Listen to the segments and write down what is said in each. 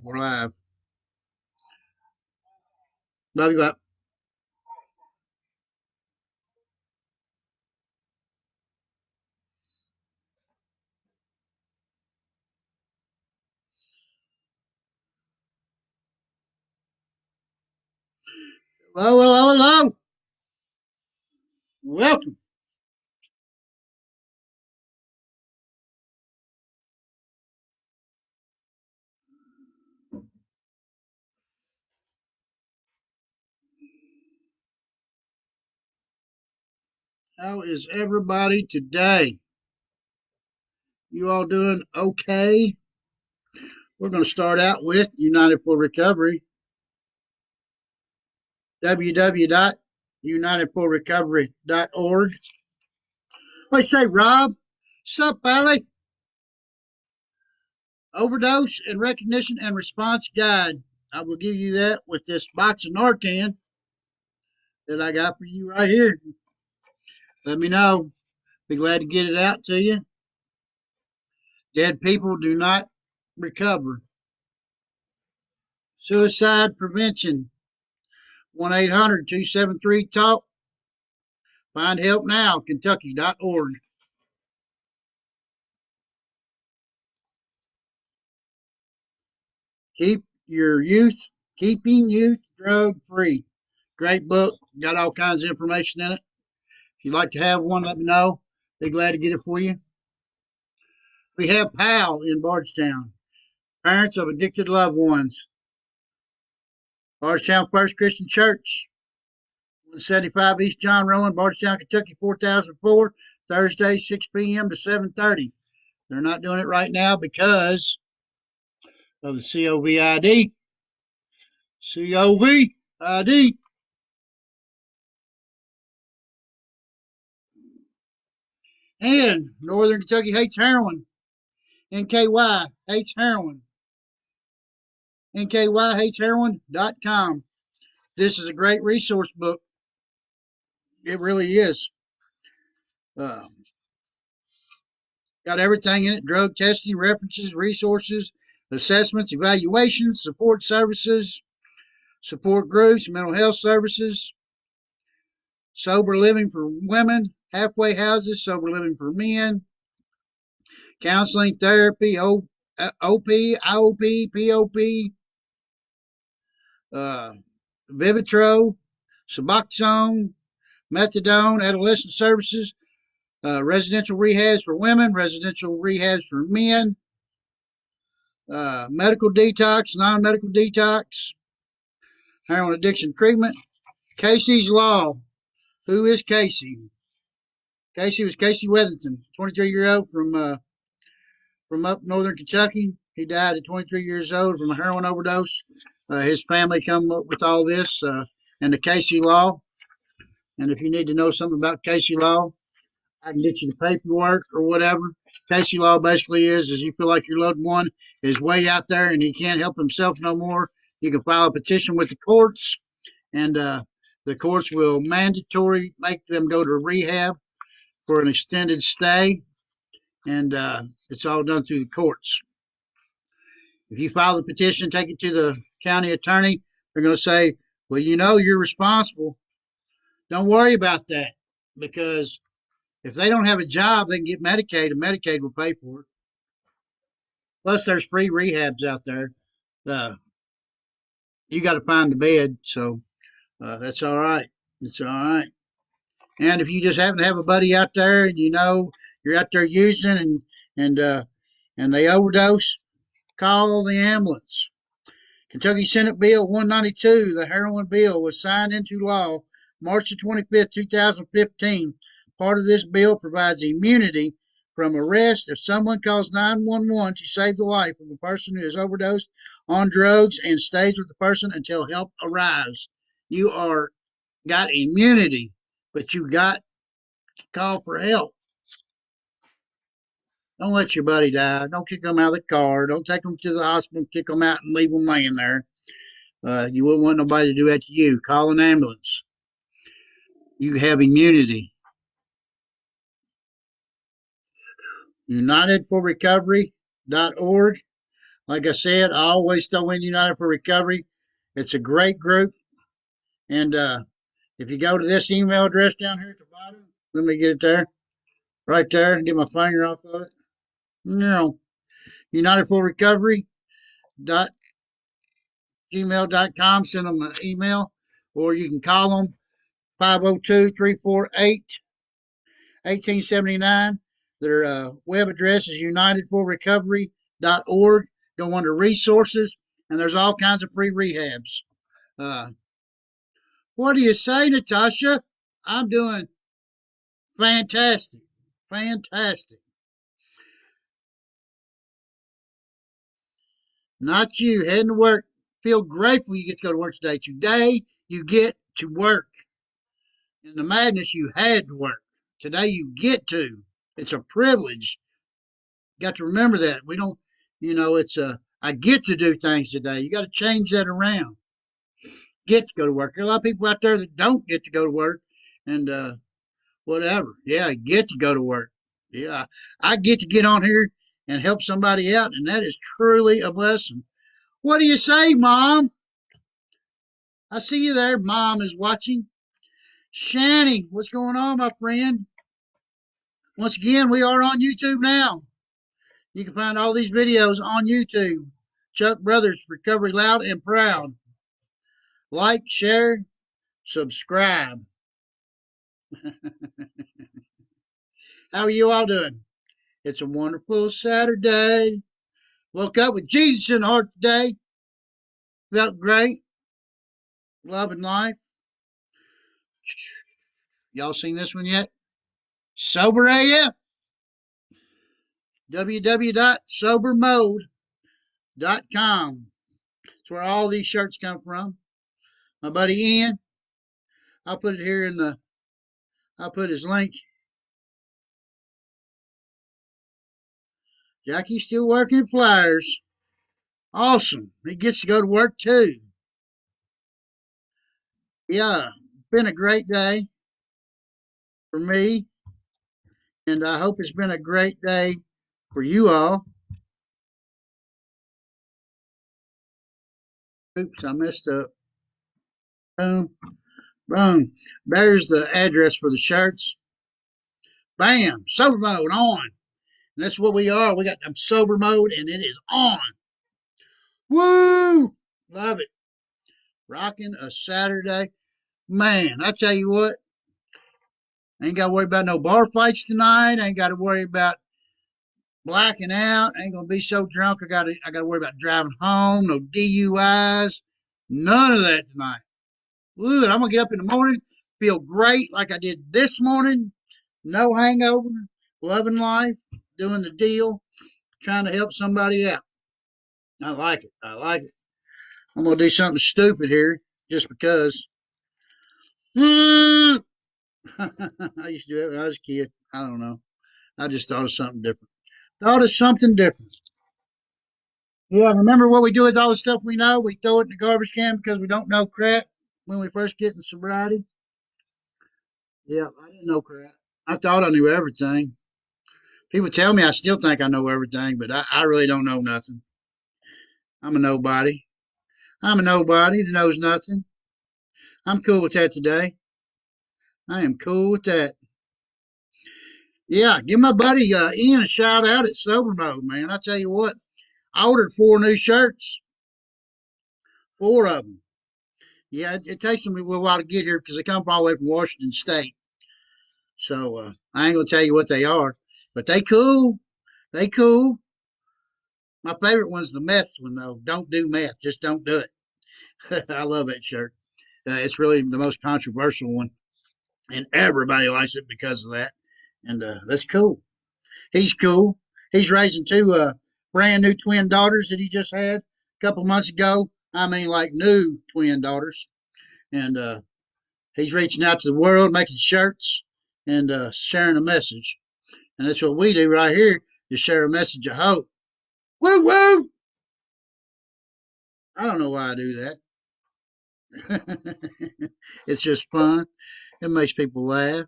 We're live. Love you. Bye. Hello, hello, hello. Welcome. How is everybody today? You all doing okay? We're going to start out with United for Recovery, www.unitedforrecovery.org. What you say, Rob? Sup, Valley? Overdose and Recognition and Response Guide. I will give you that with this box of Narcan that I got for you right here. Let me know. Be glad to get it out to you. Dead people do not recover. Suicide prevention. 1-800-273-TALK. Find help now. Kentucky.org. Keep your youth, keeping youth drug free. Great book. Got all kinds of information in it. If you'd like to have one, let me know. Be glad to get it for you. We have PAL in Bardstown. Parents of addicted loved ones. Bardstown First Christian Church. 175 East John Rowan, Bardstown, Kentucky, 4004. Thursday, 6 p.m. to 7:30. They're not doing it right now because of the COVID. COVID. And Northern Kentucky hates heroin. NKY hates heroin. NKYhatesheroin.com. This is a great resource book. It really is. Uh, got everything in it: drug testing, references, resources, assessments, evaluations, support services, support groups, mental health services, sober living for women, halfway houses, sober living for men, counseling, therapy, OP, IOP, POP, uh, Vivitro, Suboxone, Methadone, adolescent services, residential rehabs for women, residential rehabs for men, medical detox, non medical detox, heroin addiction treatment. Casey's Law. Who is Casey? Casey was Casey Weatherington, 23-year-old from up northern Kentucky. He died at 23 years old from a heroin overdose. His family come up with all this and the Casey Law. And if you need to know something about Casey Law, I can get you the paperwork or whatever. Casey Law basically is you feel like your loved one is way out there and he can't help himself no more. You can file a petition with the courts, and the courts will mandatory make them go to rehab for an extended stay, and it's all done through the courts. If you file the petition, take it to the county attorney, they're going to say, well, you know, you're responsible. Don't worry about that, because if they don't have a job, they can get Medicaid, and Medicaid will pay for it. Plus, there's free rehabs out there. Uh, you got to find the bed, so that's all right. It's all right. And if you just happen to have a buddy out there, and you know you're out there using and and they overdose, call the ambulance. Kentucky Senate Bill 192, the heroin bill, was signed into law March the 25th, 2015. Part of this bill provides immunity from arrest if someone calls 911 to save the life of a person who has overdosed on drugs and stays with the person until help arrives. You are got immunity, but you got to call for help. Don't let your buddy die. Don't kick them out of the car. Don't take them to the hospital, kick them out, and leave them laying there. You wouldn't want nobody to do that to you. Call an ambulance. You have immunity. UnitedForRecovery.org. Like I said, I always throw in United for Recovery. It's a great group. And if you go to this email address down here at the bottom, let me get it there, right there, and get my finger off of it. No, United for Recovery dot gmail.com. Send them an email, or you can call them 502-348-1879. Their web address is unitedforrecovery.org. Go under resources, and there's all kinds of free rehabs. Uh, what do you say, Natasha? I'm doing fantastic. Fantastic. Not you. Heading to work. Feel grateful you get to go to work today. Today, you get to work. In the madness, you had to work. Today, you get to. It's a privilege. Got to remember that. We don't, it's I get to do things today. You got to change that around. Get to go to work. There are a lot of people out there that don't get to go to work and whatever. Yeah, I get to go to work. Yeah, I get to get on here and help somebody out, and that is truly a blessing. What do you say, Mom? I see you there. Mom is watching. Shanny, what's going on, my friend? Once again, we are on YouTube now. You can find all these videos on YouTube. Chuck Brothers Recovery Loud and Proud. Like, share, subscribe. How are you all doing? It's a wonderful Saturday. Woke up with Jesus in the heart today. Felt great. Loving life. Y'all seen this one yet? Sober AF. www.sobermode.com. That's where all these shirts come from. My buddy Ian, I'll put it here I'll put his link. Jackie's still working at Flyers. Awesome. He gets to go to work too. Yeah, been a great day for me, and I hope it's been a great day for you all. Oops, I messed up. Boom, boom. There's the address for the shirts. Bam, sober mode on. And that's what we are. We got them sober mode, and it is on. Woo! Love it. Rocking a Saturday. Man, I tell you what, I ain't got to worry about no bar fights tonight. I ain't got to worry about blacking out. I ain't gonna be so drunk. I gotta worry about driving home. No DUIs. None of that tonight. Good. I'm gonna get up in the morning, feel great like I did this morning. No hangover. Loving life. Doing the deal. Trying to help somebody out. I like it. I like it. I'm gonna do something stupid here just because. I used to do it when I was a kid. I don't know. I just thought of something different. Thought of something different. Yeah, remember what we do with all the stuff we know? We throw it in the garbage can because we don't know crap when we first get in sobriety. Yeah, I didn't know crap. I thought I knew everything. People tell me I still think I know everything, but I really don't know nothing. I'm a nobody. I'm a nobody that knows nothing. I'm cool with that today. I am cool with that. Yeah, give my buddy Ian a shout out at Sober Mode, man. I tell you what, I ordered 4 new shirts, 4 of them. Yeah, it takes them a little while to get here because they come all the way from Washington State. So I ain't gonna tell you what they are, but they cool. They cool. My favorite one's the meth one though. Don't do meth. Just don't do it. I love that shirt. It's really the most controversial one, and everybody likes it because of that. And that's cool. He's cool. He's raising 2 brand new twin daughters that he just had a couple months ago. I mean, like new twin daughters. And he's reaching out to the world, making shirts and sharing a message. And that's what we do right here, is share a message of hope. Woo woo! I don't know why I do that. It's just fun. It makes people laugh.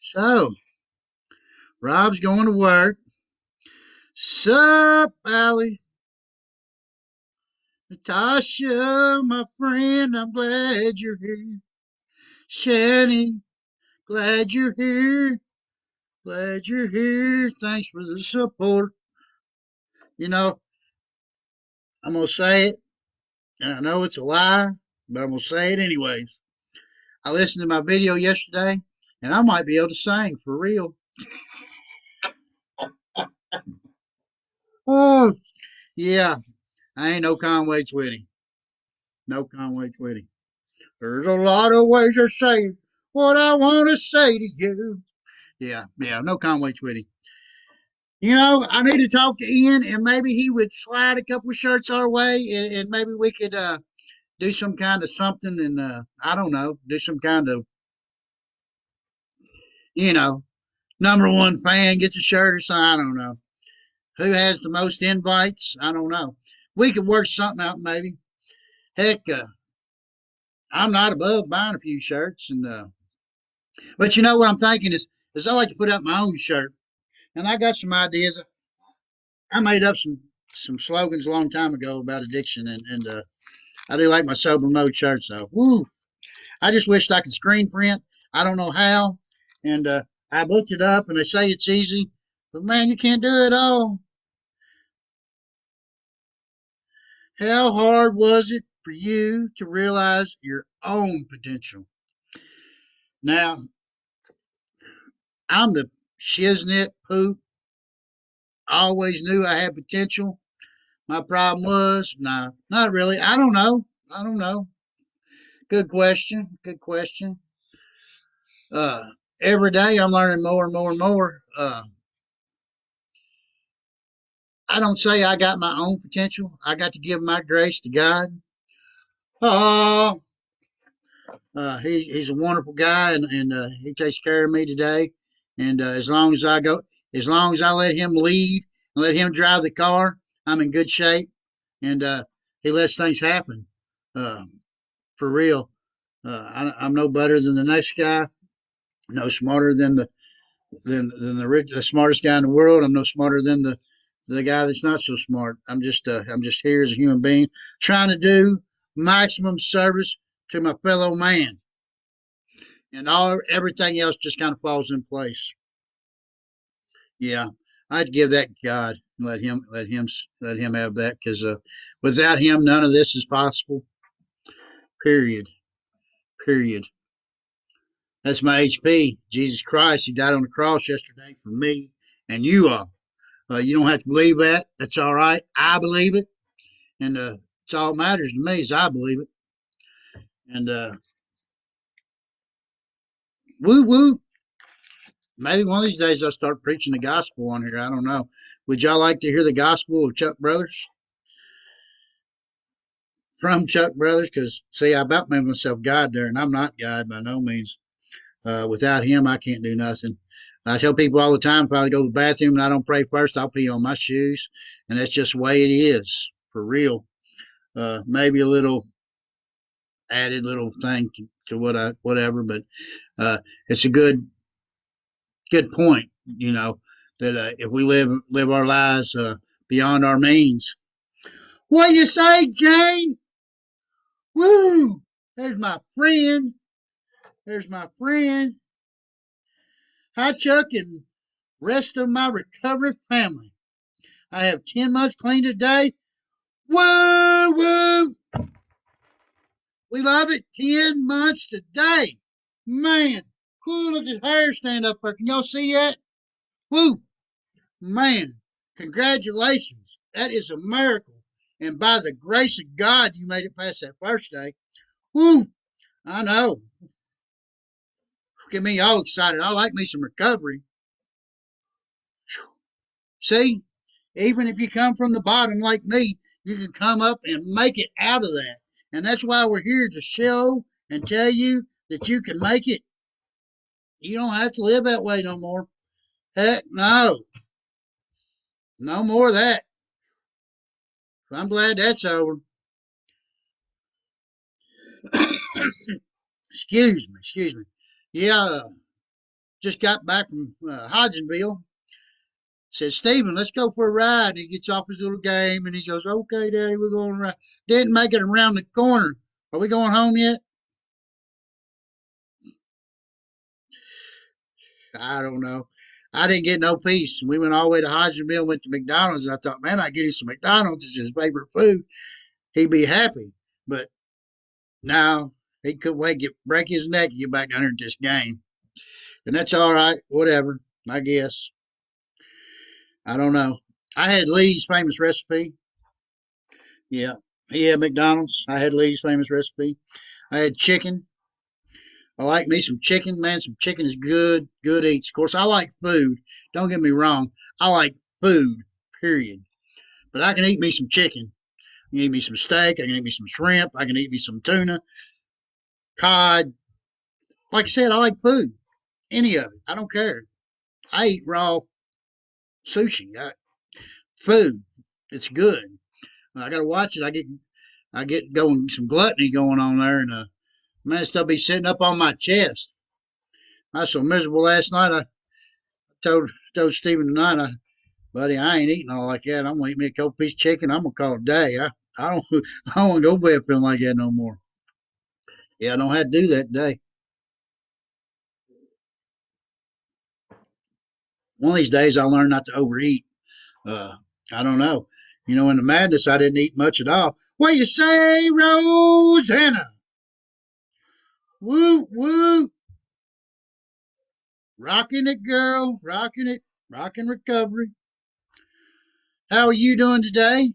So, Rob's going to work. Sup, Allie? Natasha, my friend, I'm glad you're here. Shani, glad you're here. Glad you're here. Thanks for the support. You know, I'm going to say it, and I know it's a lie, but I'm going to say it anyways. I listened to my video yesterday, and I might be able to sing for real. Oh, yeah. I ain't no Conway Twitty. No Conway Twitty. There's a lot of ways to say what I want to say to you. Yeah, no Conway Twitty. You know, I need to talk to Ian, and maybe he would slide a couple shirts our way, and maybe we could do some kind of something, and I don't know, do some kind of, you know, number one fan gets a shirt or something. I don't know. Who has the most invites? I don't know. We could work something out, maybe. Heck, I'm not above buying a few shirts, and but you know what I'm thinking is I like to put out my own shirt, and I got some ideas. I made up some slogans a long time ago about addiction, and I do like my sober mode shirts though. Woo! I just wished I could screen print. I don't know how, and I looked it up, and they say it's easy, but man, you can't do it all. How hard was it for you to realize your own potential? Now, I'm the shiznit poop. I always knew I had potential. My problem was, no, not really. I don't know. I don't know. Good question. Good question. Uh, every day I'm learning more and more and more. I don't say I got my own potential. I got to give my grace to God. Oh, he's a wonderful guy, and he takes care of me today. And as long as I let him lead and let him drive the car, I'm in good shape. And he lets things happen. Uh, for real. I'm no better than the next guy. No smarter than the smartest guy in the world. I'm no smarter than the guy that's not so smart. I'm just here as a human being trying to do maximum service to my fellow man, and all everything else just kind of falls in place. Yeah, I'd give that to God and let him have that because without him, none of this is possible. Period. Period. That's my HP. Jesus Christ, he died on the cross yesterday for me and you all. You don't have to believe that. That's all right. I believe it, and it's all that matters to me is I believe it. And woo woo. Maybe one of these days I'll start preaching the gospel on here. I don't know. Would y'all like to hear the gospel of Chuck Brothers? From Chuck Brothers? Because, see, I about made myself God there, and I'm not God by no means. Without him, I can't do nothing. I tell people all the time if I go to the bathroom and I don't pray first, I'll pee on my shoes. And that's just the way it is, for real. Maybe a little added little thing to whatever, but it's a good point. You know that if we live our lives beyond our means, what you say, Jane? Woo! There's my friend. There's my friend. Hi, Chuck, and rest of my recovery family. I have 10 months clean today. Woo woo! We love it. 10 months today. Man, whoo, look at his hair stand up there. Can y'all see that? Woo! Man, congratulations. That is a miracle. And by the grace of God, you made it past that first day. Woo! I know. Get me all excited. I like me some recovery. See, even if you come from the bottom like me, you can come up and make it out of that. And that's why we're here to show and tell you that you can make it. You don't have to live that way no more. Heck no. No more of that. I'm glad that's over. Excuse me. Excuse me. Yeah, just got back from Hodgenville. Said, Stephen, let's go for a ride. And he gets off his little game and he goes, okay, Daddy, we're going to ride. Didn't make it around the corner. Are we going home yet? I don't know. I didn't get no peace. We went all the way to Hodgenville, went to McDonald's, and I thought, man, I get him some McDonald's. It's his favorite food. He'd be happy. But now he couldn't wait to break his neck and get back down here to this game. And that's all right. Whatever, I guess. I don't know. I had Lee's famous recipe. Yeah. He had McDonald's. I had Lee's famous recipe. I had chicken. I like me some chicken, man. Some chicken is good, good eats. Of course, I like food. Don't get me wrong. I like food, period. But I can eat me some chicken. I can eat me some steak. I can eat me some shrimp. I can eat me some tuna, cod. Like I said, I like food. Any of it. I don't care. I eat raw sushi. Food. It's good. I gotta watch it. I get going some gluttony going on there, and man, stuff be sitting up on my chest. I was so miserable last night. I told Stephen tonight, buddy, I ain't eating all like that. I'm gonna eat me a couple pieces of chicken. I'm gonna call it a day. I don't I don't want to go to bed feeling like that no more. Yeah, I don't have to do that today. One of these days I'll learn not to overeat. Uh, I don't know. In the madness I didn't eat much at all. What you say, Rosanna? Woo woo, rocking it, girl, rocking it, rocking recovery. How are you doing today?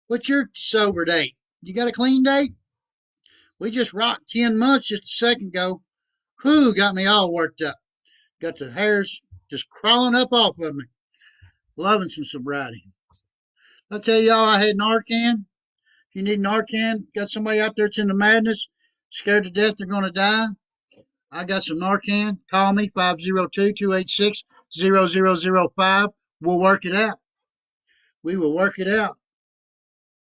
What's your sober date? You got a clean date? We just rocked 10 months just a second ago. Whew, got me all worked up. Got the hairs just crawling up off of me. Loving some sobriety. I'll tell y'all I had Narcan. If you need Narcan, got somebody out there that's in the madness, scared to death they're going to die. I got some Narcan. Call me 502-286-0005. We'll work it out. We will work it out.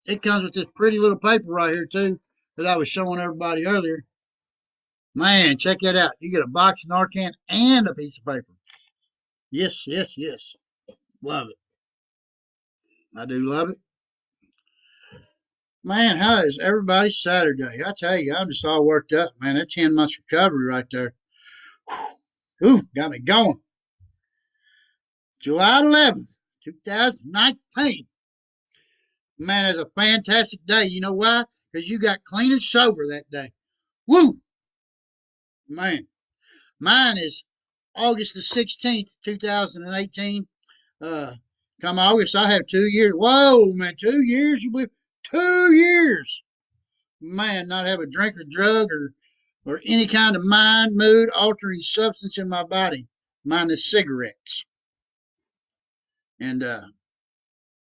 It comes with this pretty little paper right here, too, that I was showing everybody earlier. Man, check that out. You get a box of Narcan and a piece of paper. Yes, yes, yes. Love it. I do love it. Man, how is everybody's Saturday? I tell you, I'm just all worked up, man. That 10 months recovery right there. Whew, got me going. July 11th, 2019. Man, that's a fantastic day. You know why? Because you got clean and sober that day. Woo! Man, mine is August the 16th, 2018. Uh, Come August, I have 2 years. Whoa, man, 2 years? You believe? 2 years! Man, not have a drink or drug or any kind of mind, mood altering substance in my body, minus cigarettes. And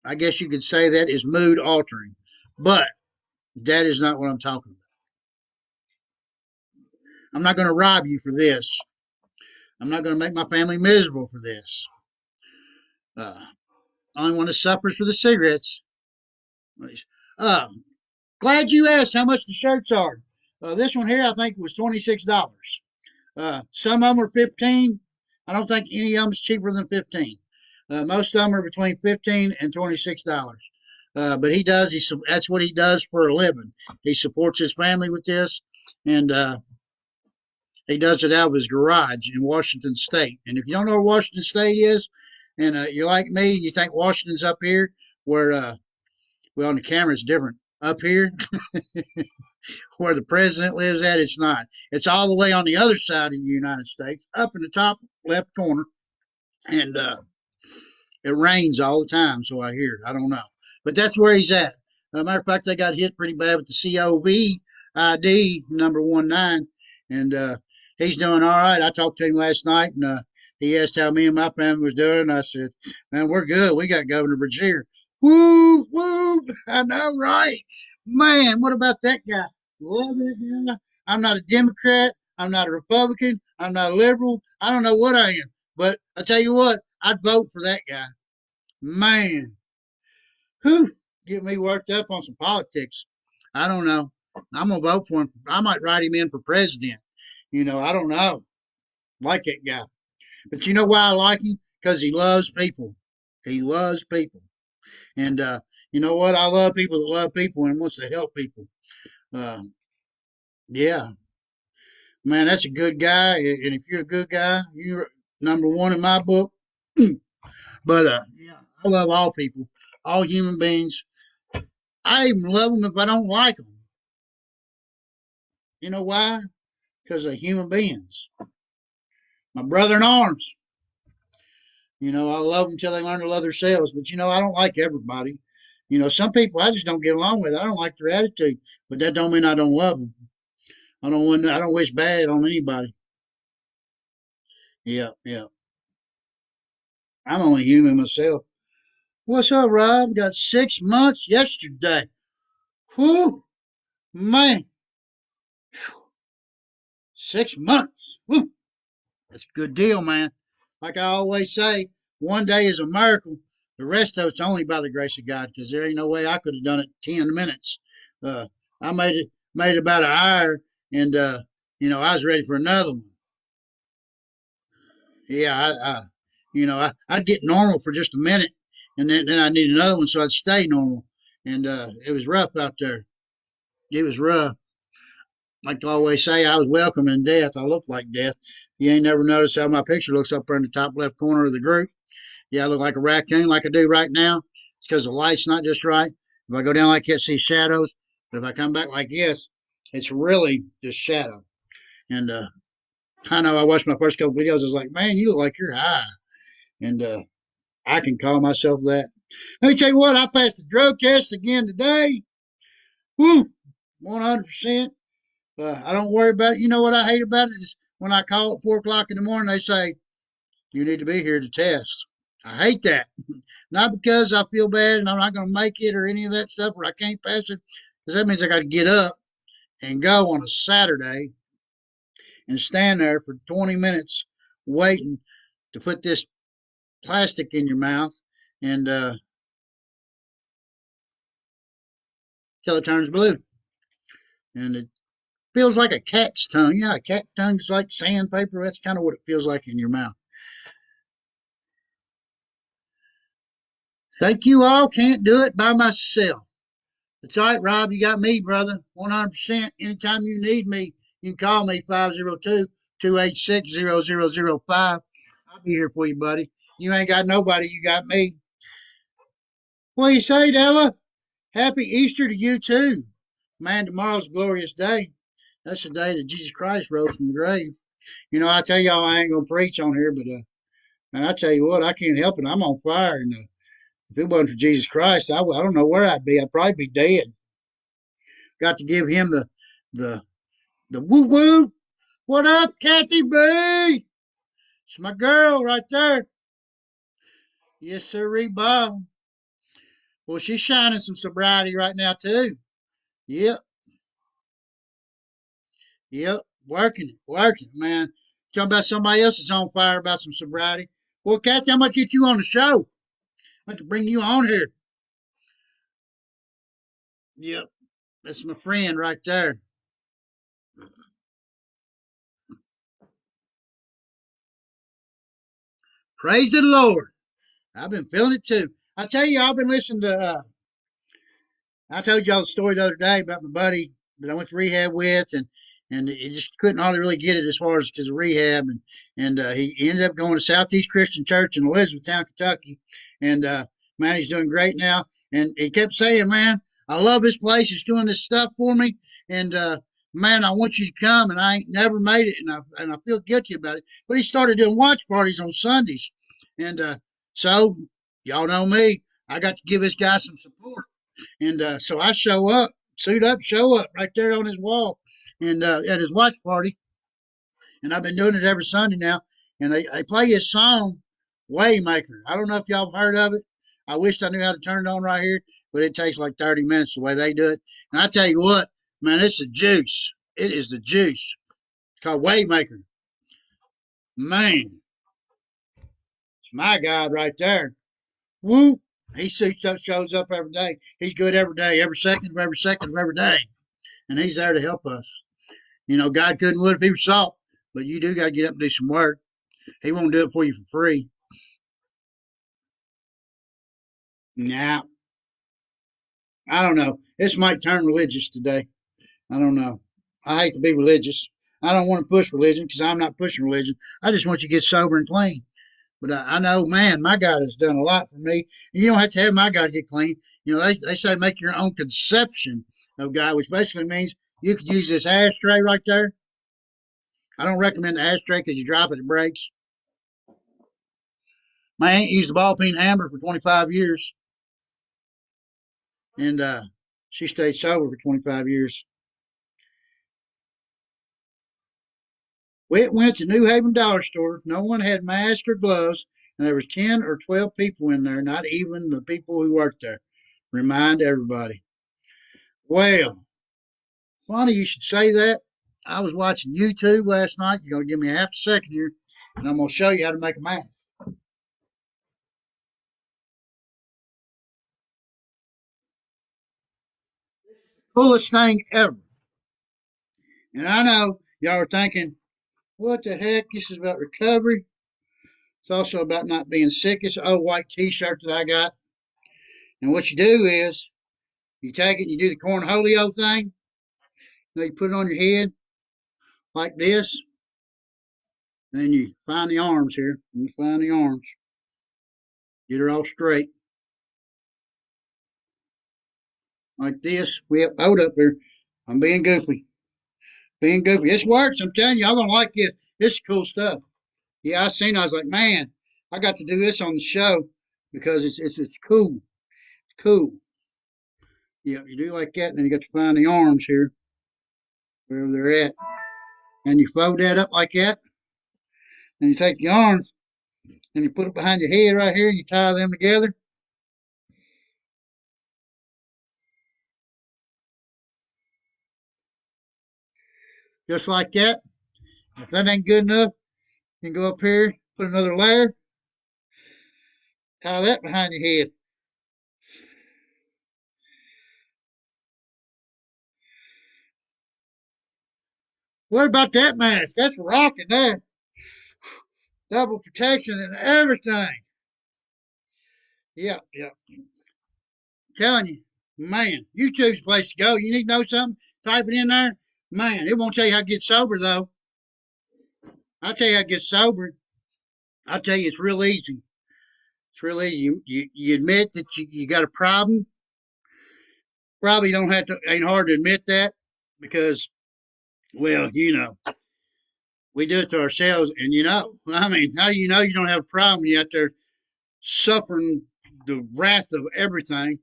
I guess you could say that is mood altering. But that is not what I'm talking about. I'm not going to rob you for this. I'm not going to make my family miserable for this. Uh, Only one that suffers for the cigarettes. Uh, Glad you asked how much the shirts are. This one here, I think, was $26. Some of them are 15. I don't think any of them is cheaper than 15. Most of them are between 15 and $26. But that's what he does for a living. He supports his family with this, and he does it out of his garage in Washington State. And if you don't know where Washington State is, and you're like me, and you think Washington's up here, where, well, on the camera it's different. Up here, where the president lives at, it's not. It's all the way on the other side of the United States, up in the top left corner. And it rains all the time, so I hear. I don't know. But that's where he's at. Matter of fact, they got hit pretty bad with the COVID number 19, and he's doing all right. I talked to him last night, and he asked how me and my family was doing. I said, man, we're good. We got Governor Brashear. Woo, woo. I know, right? Man, what about that guy? Love that guy. I'm not a Democrat. I'm not a Republican. I'm not a liberal. I don't know what I am. But I tell you what, I'd vote for that guy. Man, whew, get me worked up on some politics. I don't know. I'm gonna vote for him. I might write him in for president. I don't know. Like that guy. But you know why I like him? because he loves people. He loves people. And you know what? I love people that love people and wants to help people. Uh, yeah, man, that's a good guy. And if you're a good guy, you're number one in my book. But yeah, I love all people, all human beings. I even love them if I don't like them. You know why? Because they're human beings. My brother in arms. I love them until they learn to love themselves. But I don't like everybody. Some people I just don't get along with. I don't like their attitude, but that don't mean I don't love them. I don't wish bad on anybody. Yeah, yeah. I'm only human myself. What's up, Rob? Got 6 months yesterday. Whew, man, 6 months. Whew, that's a good deal, man. Like I always say, one day is a miracle. The rest of it's only by the grace of God, because there ain't no way I could have done it 10 minutes. Uh, I made it about an hour, and I was ready for another one. Yeah, I'd get normal for just a minute, and then I need another one, so I'd stay normal. And it was rough out there. It was rough. Like I always say, I was welcoming death. I look like death. You ain't never noticed how my picture looks up there in the top left corner of the group. Yeah, I look like a raccoon like I do right now. It's because the light's not just right. If I go down like this, see shadows. But if I come back like this, it's really just shadow. And I know I watched my first couple videos. I was like, man, you look like you're high. And I can call myself that. Let me tell you what, I passed the drug test again today. Woo, 100%. I don't worry about it. You know what I hate about it is when I call at 4 o'clock in the morning, they say, you need to be here to test. I hate that. Not because I feel bad and I'm not going to make it or any of that stuff, or I can't pass it, because that means I got to get up and go on a Saturday and stand there for 20 minutes waiting to put this plastic in your mouth and till it turns blue. And it feels like a cat's tongue. A cat tongue's like sandpaper. That's kind of what it feels like in your mouth. Thank you all. Can't do it by myself. That's all right, Rob. You got me, brother. 100%. Anytime you need me, you can call me 502-286-0005. I'll be here for you, buddy. You ain't got nobody. You got me. What do you say, Della? Happy Easter to you, too. Man, tomorrow's a glorious day. That's the day that Jesus Christ rose from the grave. I tell y'all I ain't going to preach on here, but man, I tell you what, I can't help it. I'm on fire. And if it wasn't for Jesus Christ, I don't know where I'd be. I'd probably be dead. Got to give him the woo woo. What up, Kathy B? It's my girl right there. Yes, sir, Bob. Well, she's shining some sobriety right now too. Yep, yep, working, man. Talking about somebody else that's on fire about some sobriety. Well, Kathy, I'm gonna get you on the show. I'm going to bring you on here. Yep, that's my friend right there. Praise the Lord. I've been feeling it too. I tell you, I've been listening to I told y'all the story the other day about my buddy that I went to rehab with, and he just couldn't hardly really get it as far as because of rehab, and he ended up going to Southeast Christian Church in Elizabethtown, Kentucky, and man, he's doing great now. And he kept saying, "Man, I love this place. It's doing this stuff for me, and man, I want you to come." And I ain't never made it, and I feel guilty about it. But he started doing watch parties on Sundays, and so y'all know me. I got to give this guy some support. And so I show up, suit up, show up right there on his wall and at his watch party. And I've been doing it every Sunday now. And they play his song, Waymaker. I don't know if y'all have heard of it. I wished I knew how to turn it on right here, but it takes like 30 minutes the way they do it. And I tell you what, man, it's the juice. It is the juice. It's called Waymaker. Man, it's my God right there. Whoop. He suits up, shows up every day. He's good every day, every second of every second of every day. And he's there to help us. God couldn't would if he was soft, but you do got to get up and do some work. He won't do it for you for free. Now, I don't know. This might turn religious today. I don't know. I hate to be religious. I don't want to push religion because I'm not pushing religion. I just want you to get sober and clean. But I know, man, my God has done a lot for me. You don't have to have my God get clean. You know, they say make your own conception of God, which basically means you could use this ashtray right there. I don't recommend the ashtray because you drop it, it breaks. My aunt used a ball peen hammer for 25 years, and she stayed sober for 25 years. We went to New Haven Dollar Store. No one had masks or gloves, and there was 10 or 12 people in there, not even the people who worked there. Remind everybody. Well, funny you should say that. I was watching YouTube last night. You're going to give me a half a second here, and I'm going to show you how to make a mask. Coolest thing ever. And I know y'all are thinking, what the heck? This is about recovery. It's also about not being sick. It's an old white t-shirt that I got. And what you do is you take it and you do the cornholio thing. You put it on your head like this. And then you find the arms here. And you find the arms. Get her all straight. Like this. Hold up here. I'm being goofy. Being goofy. This works. I'm telling you, I'm going to like this. This is cool stuff. Yeah, I seen. I was like, man, I got to do this on the show because it's cool. It's cool. Yeah, you do like that, and then you got to find the arms here, wherever they're at, and you fold that up like that, and you take the arms and you put it behind your head right here, and you tie them together. Just like that. If that ain't good enough, you can go up here, put another layer, tie that behind your head. What about that mask? That's rocking there. Double protection and everything. Yeah, yeah. I'm telling you, man, YouTube's the place to go. You need to know something? Type it in there. Man, it won't tell you how to get sober though. I'll tell you how to get sober. I'll tell you it's real easy. It's real easy. You admit that you got a problem. Probably don't have to. Ain't hard to admit that because, well, we do it to ourselves. And I mean, how do you know you don't have a problem? You out there suffering the wrath of everything.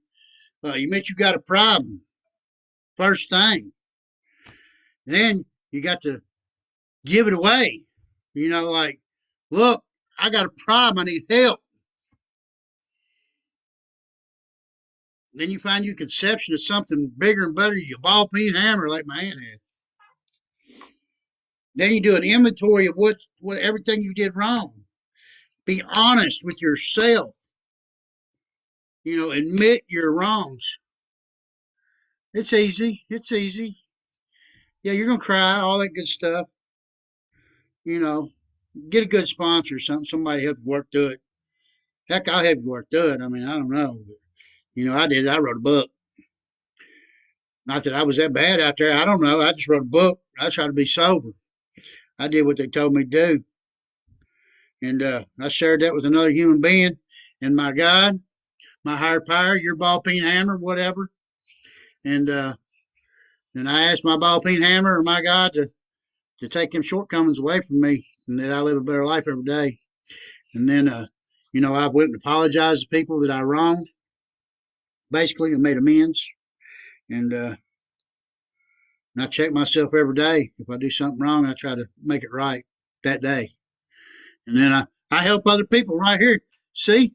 You admit you got a problem. First thing. Then you got to give it away. Like, look, I got a problem. I need help. Then you find your conception of something bigger and better. You ball peen hammer like my aunt had. Then you do an inventory of what everything you did wrong. Be honest with yourself. Admit your wrongs. It's easy. It's easy. Yeah, you're gonna cry, all that good stuff. You know, get a good sponsor or something. Somebody help you work through it. Heck, I'll help you work through it. I mean, I don't know. But, I did. I wrote a book. Not that I was that bad out there. I don't know. I just wrote a book. I tried to be sober. I did what they told me to do. And I shared that with another human being. And my God, my higher power, your ball peen hammer, whatever. And I asked my ball peen hammer or my God to take them shortcomings away from me and that I live a better life every day. And then, I went and apologized to people that I wronged. Basically, I made amends. And, and I check myself every day. If I do something wrong, I try to make it right that day. And then I help other people right here. See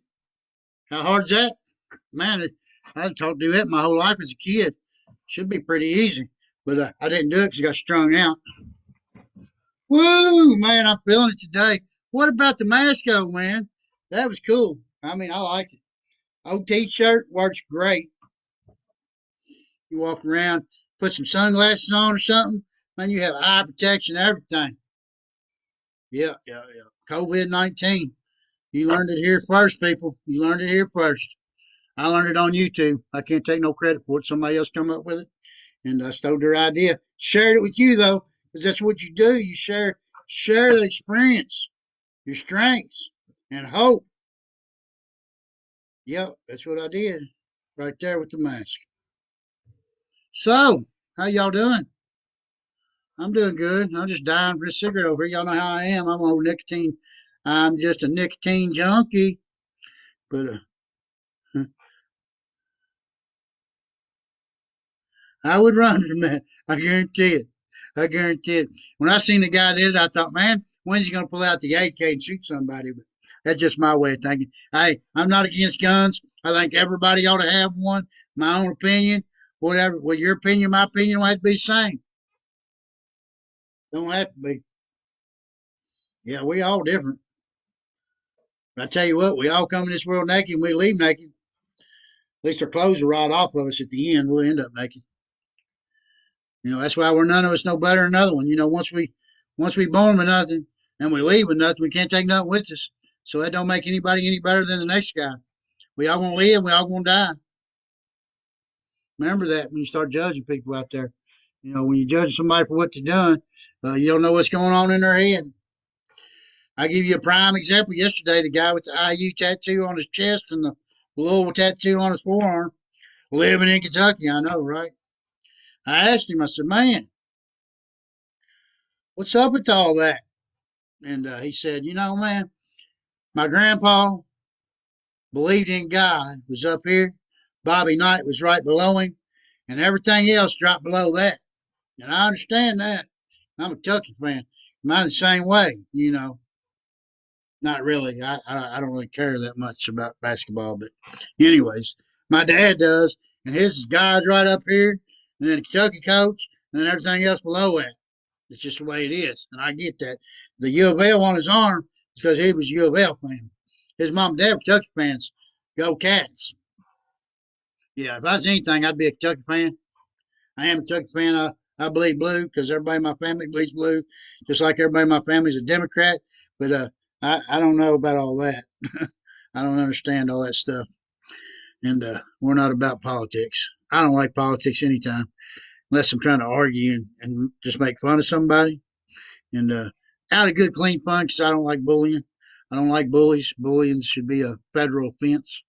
how hard's that? Man, I had to do that my whole life as a kid. Should be pretty easy. But I didn't do it because I got strung out. Woo, man, I'm feeling it today. What about the Masco, man? That was cool. I mean, I liked it. Old t-shirt works great. You walk around, put some sunglasses on or something, man, you have eye protection, everything. Yeah, yeah, yeah. COVID-19. You learned it here first, people. You learned it here first. I learned it on YouTube. I can't take no credit for it. Somebody else come up with it, and I stole their idea. Shared it with you though, because that's what you do. You share that experience, your strengths, and hope. Yep, that's what I did right there with the mask. So, how y'all doing? I'm doing good. I'm just dying for a cigarette over here. Y'all know how I am. I'm on nicotine. I'm just a nicotine junkie. But I would run from that. I guarantee it. I guarantee it. When I seen the guy did it, I thought, man, when's he going to pull out the AK and shoot somebody? But that's just my way of thinking. Hey, I'm not against guns. I think everybody ought to have one. My own opinion, whatever. Well, your opinion, my opinion don't have to be the same. Don't have to be. Yeah, we all different. But I tell you what, we all come in this world naked and we leave naked. At least our clothes will rot off of us at the end. We'll end up naked. That's why we're none of us no better than another one. Once we born with nothing and we leave with nothing, we can't take nothing with us. So that don't make anybody any better than the next guy. We all gonna live, we all gonna die. Remember that when you start judging people out there. When you judge somebody for what they're doing, you don't know what's going on in their head. I give you a prime example. Yesterday, the guy with the IU tattoo on his chest and the Louisville tattoo on his forearm, living in Kentucky. I know, right? I asked him. I said, "Man, what's up with all that?" And he said, "Man, my grandpa believed in God, was up here. Bobby Knight was right below him, and everything else dropped below that. And I understand that. I'm a Kentucky fan. Mine's the same way. Not really. I don't really care that much about basketball, but anyways, my dad does, and his is God's right up here, and then a Kentucky coach, and then everything else below that. It's just the way it is, and I get that. The U of L on his arm is because he was a U of L fan. His mom and dad were Kentucky fans. Go Cats! Yeah, if I was anything, I'd be a Kentucky fan. I am a Kentucky fan. I bleed blue because everybody in my family bleeds blue, just like everybody in my family's a Democrat. But I don't know about all that. I don't understand all that stuff, and we're not about politics. I don't like politics anytime, unless I'm trying to argue and just make fun of somebody. And out of good, clean fun, because I don't like bullying. I don't like bullies. Bullying should be a federal offense.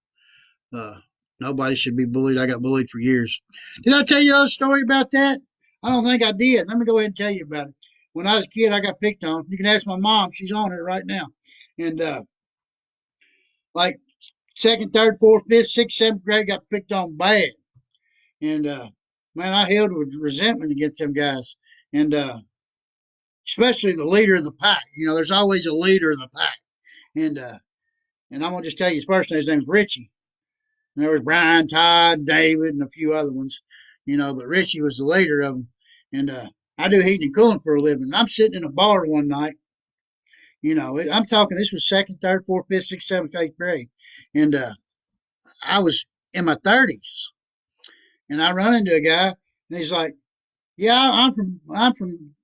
Uh, Nobody should be bullied. I got bullied for years. Did I tell you a story about that? I don't think I did. Let me go ahead and tell you about it. When I was a kid, I got picked on. You can ask my mom. She's on it right now. And like second, third, fourth, fifth, sixth, seventh grade, got picked on bad. And man, I held with resentment against them guys. And especially the leader of the pack. There's always a leader of the pack. And and I'm gonna just tell you his first name. His name's Richie. And there was Brian, Todd, David, and a few other ones. But Richie was the leader of them. And I do heating and cooling for a living. I'm sitting in a bar one night. I'm talking. This was second, third, fourth, fifth, sixth, seventh, eighth grade, and I was in my 30s. And I run into a guy, and he's like, "Yeah, I'm from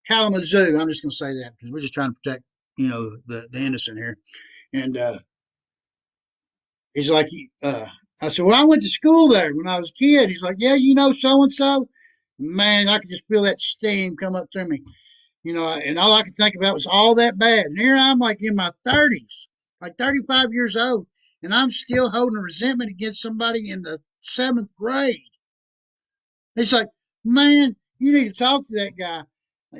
Kalamazoo." I'm just gonna say that because we're just trying to protect, the innocent here. And he's like, I said, "Well, I went to school there when I was a kid." He's like, "Yeah, so and so." Man, I could just feel that steam come up through me, and all I could think about was all that bad. And here I'm like in my 30s, like 35 years old, and I'm still holding a resentment against somebody in the seventh grade. He's like, "Man, you need to talk to that guy."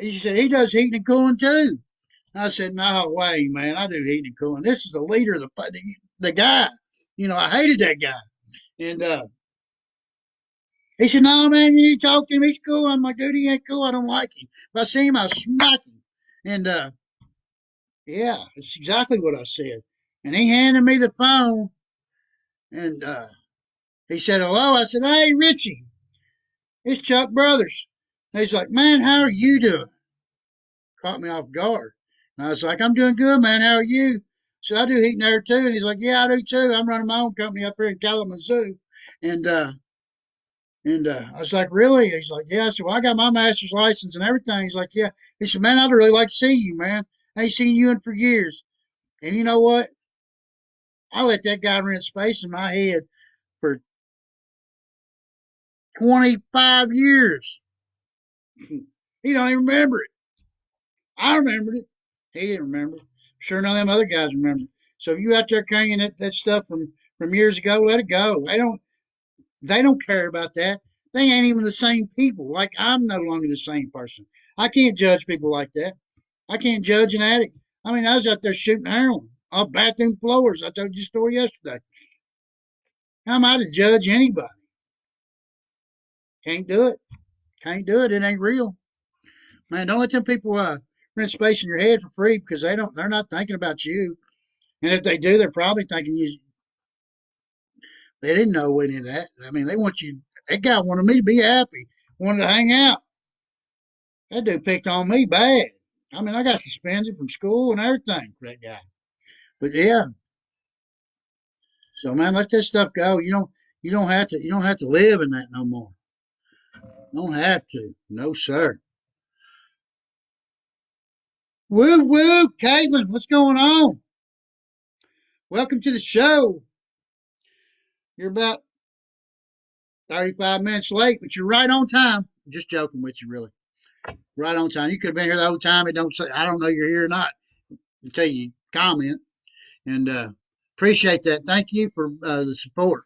He said, "He does heating and cooling too." I said, "No way, man. I do heating and cooling. This is the leader of the guy. I hated that guy." And he said, "No, man, you need to talk to him. He's cool." I'm like, "Dude, he ain't cool. I don't like him. If I see him, I'll smack him." And yeah, it's exactly what I said. And he handed me the phone, and he said, "Hello." I said, "Hey, Richie, it's Chuck Brothers." And he's like, "Man, how are you doing?" Caught me off guard. And I was like, "I'm doing good, man. How are you?" So I do heat and air too. And he's like, "Yeah, I do too. I'm running my own company up here in Kalamazoo." And I was like, "Really?" He's like, "Yeah." I said, "Well, I got my master's license and everything." He's like, "Yeah." He said, "Man, I'd really like to see you, man. I ain't seen you in for years." And you know what? I let that guy rent space in my head for 25 years. He don't even remember it. I remembered it. He didn't remember it. Sure, none of them other guys remember. So if you out there carrying that stuff from years ago, let it go. They don't care about that. They ain't even the same people. Like I'm no longer the same person. I can't judge people like that. I can't judge an addict. I mean, I was out there shooting heroin off bathroom floors. I told you a story yesterday. How am I to judge anybody? Can't do it. Can't do it. It ain't real. Man, don't let them people rent space in your head for free because they're not thinking about you. And if they do, they're probably thinking you they didn't know any of that. I mean, they want you that guy wanted me to be happy, wanted to hang out. That dude picked on me bad. I mean, I got suspended from school and everything for that guy. But yeah, so man, let that stuff go. You don't have to live in that no more. Don't have to. No sir. Woo woo, Caitlin, what's going on? Welcome to the show. You're about 35 minutes late, but you're right on time. I'm just joking with you, really. Right on time. You could have been here the whole time. It don't say I don't know you're here or not until you comment. And appreciate that. Thank you for the support.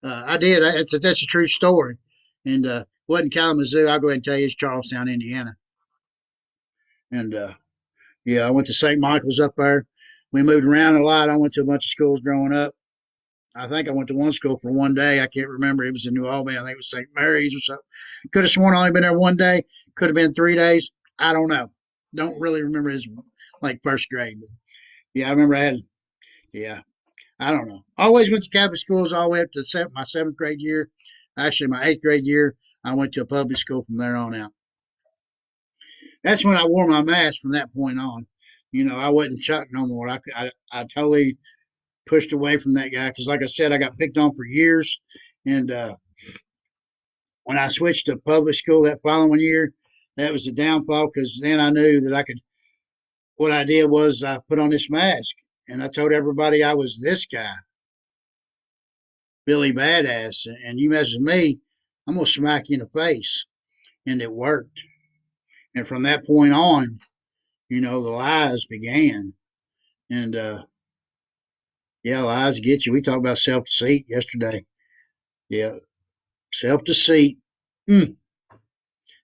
I did. That's a true story. And wasn't Kalamazoo. I'll go ahead and tell you it's Charlestown, Indiana. And yeah, I went to St. Michael's up there. We moved around a lot. I went to a bunch of schools growing up. I think I went to one school for one day. I can't remember. It was in New Albany. I think it was St. Mary's or something. Could have sworn I only been there one day. Could have been 3 days. I don't know. Don't really remember his like first grade. But yeah, I remember I had. Yeah, I don't know. Always went to Catholic schools all the way up to my seventh grade year. Actually, my eighth grade year, I went to a public school from there on out. That's when I wore my mask from that point on. I wasn't Chuck no more. I totally pushed away from that guy because, like I said, I got picked on for years. And when I switched to public school that following year, that was the downfall because then I knew that I could. What I did was I put on this mask and I told everybody I was this guy, Billy Badass, and you mess with me, I'm gonna smack you in the face. And it worked. And from that point on, the lies began. And yeah, lies get you. We talked about self deceit yesterday. Yeah, self deceit. Mm,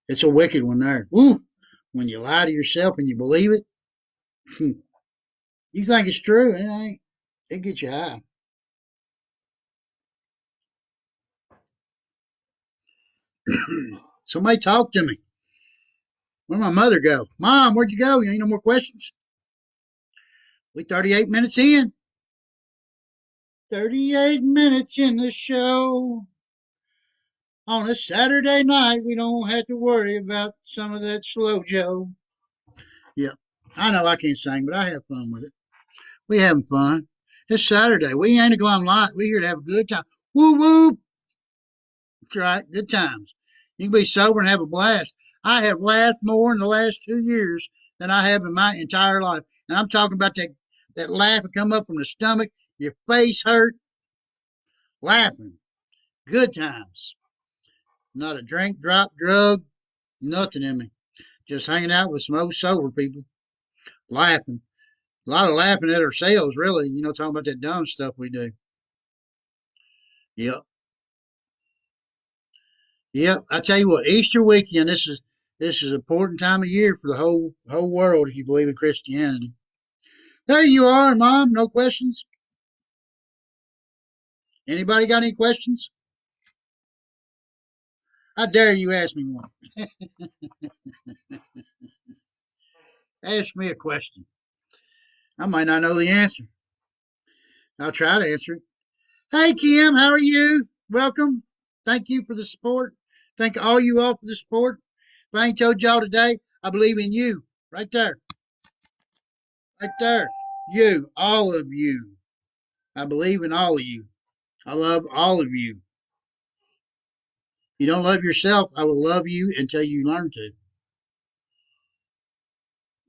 it's a wicked one there. Woo! When you lie to yourself and you believe it, you think it's true, and it ain't. It gets you high. Somebody talk to me. Where'd my mother go? Mom, where'd you go? You ain't no more questions? We 38 minutes in. 38 minutes in the show. On a Saturday night, we don't have to worry about some of that slow Joe. Yeah, I know I can't sing, but I have fun with it. We having fun. It's Saturday. We ain't a glum lot. We here to have a good time. Woo woo. That's right. Good times. You can be sober and have a blast. I have laughed more in the last 2 years than I have in my entire life. And I'm talking about that laugh that come up from the stomach, your face hurt, laughing. Good times. Not a drink, drop, drug, nothing in me. Just hanging out with some old sober people, laughing. A lot of laughing at ourselves, really. Talking about that dumb stuff we do. Yep. Yep. I tell you what, Easter weekend. This is an important time of year for the whole world if you believe in Christianity. There you are, Mom. No questions. Anybody got any questions? I dare you ask me one. Ask me a question. I might not know the answer. I'll try to answer it. Hey, Kim, how are you? Welcome. Thank you for the support. Thank all you all for the support. If I ain't told y'all today, I believe in you. Right there. Right there. You. All of you. I believe in all of you. I love all of you. You don't love yourself, I will love you until you learn to.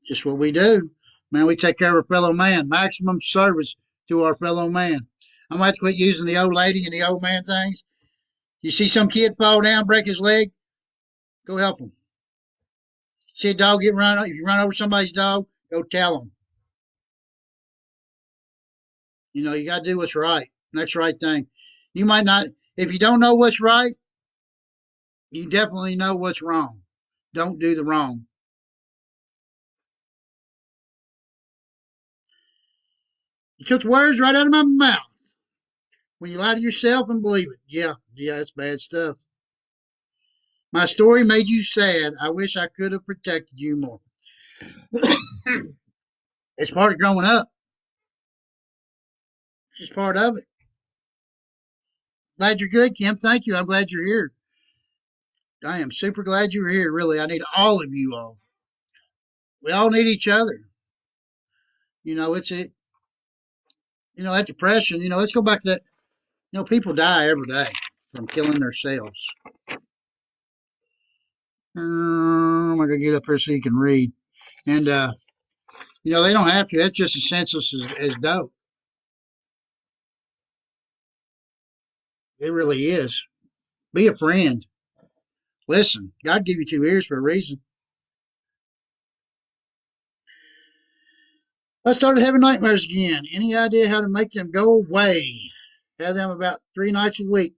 Just what we do. Man, we take care of a fellow man. Maximum service to our fellow man. I'm gonna have to quit using the old lady and the old man things. You see some kid fall down, break his leg, go help him. See a dog get run, if you run over somebody's dog, go tell them. You know, you got to do what's right. That's the right thing. You might not, if you don't know what's right, you definitely know what's wrong. Don't do the wrong. You took the words right out of my mouth. When you lie to yourself and believe it. Yeah, it's bad stuff. My story made you sad. I wish I could have protected you more. It's part of growing up. It's just part of it. Glad you're good, Kim. Thank you. I'm glad you're here. I am super glad you're here. Really, I need all of you all. We all need each other. You know, it's it. You know, that depression. You know, let's go back to that. You know, people die every day from killing themselves. I'm gonna get up here so you can read. And you know, they don't have to. That's just as senseless as dope. It really is. Be a friend. Listen, God gave you two ears for a reason. I started having nightmares again. Any idea how to make them go away? Have them about 3 nights a week.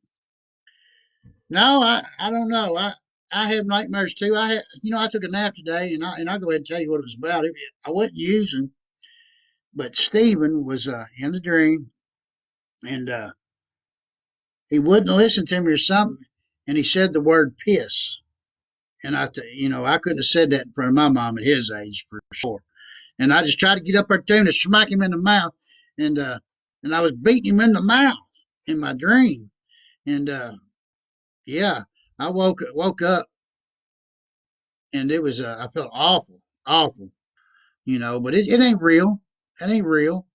No, I don't know. I have nightmares too. You know, I took a nap today, and I'll go ahead and tell you what it was about. I wasn't using, but Stephen was in the dream, and he wouldn't listen to me or something, and he said the word piss, and you know, I couldn't have said that in front of my mom at his age for sure. And I just tried to get up there to him to smack him in the mouth, and uh, and I was beating him in the mouth in my dream, and yeah, I woke up, and it was I felt awful, awful, you know, but it ain't real. It ain't real.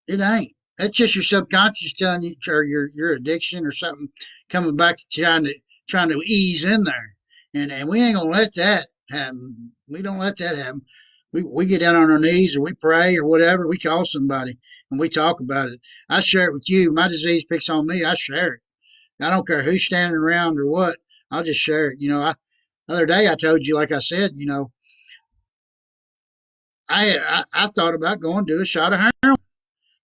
It ain't. That's just your subconscious telling you, or your addiction or something coming back to trying to ease in there, and we ain't gonna let that happen. We don't let that happen. We get down on our knees or we pray or whatever. We call somebody and we talk about it. I share it with you. My disease picks on me. I share it. I don't care who's standing around or what. I'll just share it. You know, the other day I told you, like I said, you know, I thought about going to do a shot of heroin.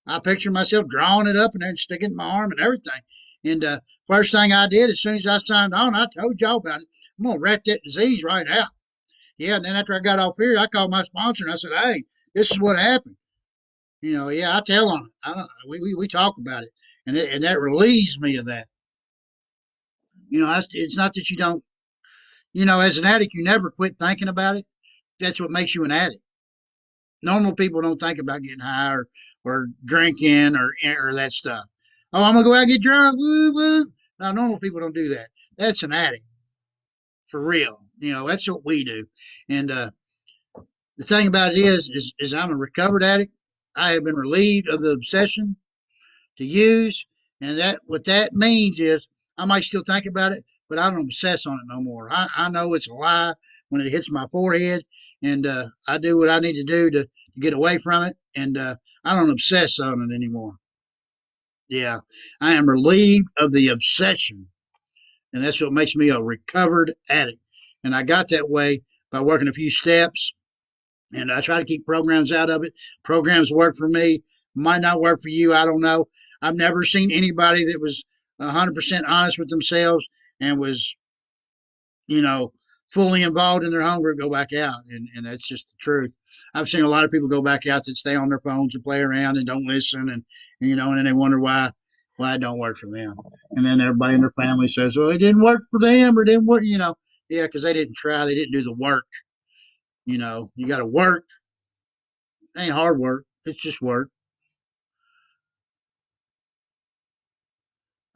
I picture myself drawing it up and then sticking it in my arm and everything. And first thing I did, as soon as I signed on, I told y'all about it. I'm gonna rat that disease right out. Yeah, and then after I got off here, I called my sponsor and I said, "Hey, this is what happened." You know, yeah, I tell on it. We talk about it, and that relieves me of that. You know, it's not that you don't. You know, as an addict, you never quit thinking about it. That's what makes you an addict. Normal people don't think about getting high or drinking or that stuff. Oh, I'm gonna go out and get drunk. Woo woo. Now, normal people don't do that. That's an addict for real. You know, that's what we do. And the thing about it is I'm a recovered addict. I have been relieved of the obsession to use, and that what that means is I might still think about it, but I don't obsess on it no more. I know it's a lie when it hits my forehead, and I do what I need to do to get away from it, and I don't obsess on it anymore. Yeah, I am relieved of the obsession, and that's what makes me a recovered addict. And I got that way by working a few steps, and I try to keep programs out of it. Programs work for me, might not work for you. I don't know. I've never seen anybody that was 100% honest with themselves and was, you know, fully involved in their home group go back out, and that's just the truth. I've seen a lot of people go back out that stay on their phones and play around and don't listen, and you know, and then they wonder why it don't work for them. And then everybody in their family says, well, it didn't work for them or it didn't work, you know. Yeah, because they didn't try, they didn't do the work. You know, you got to work. It ain't hard work. It's just work.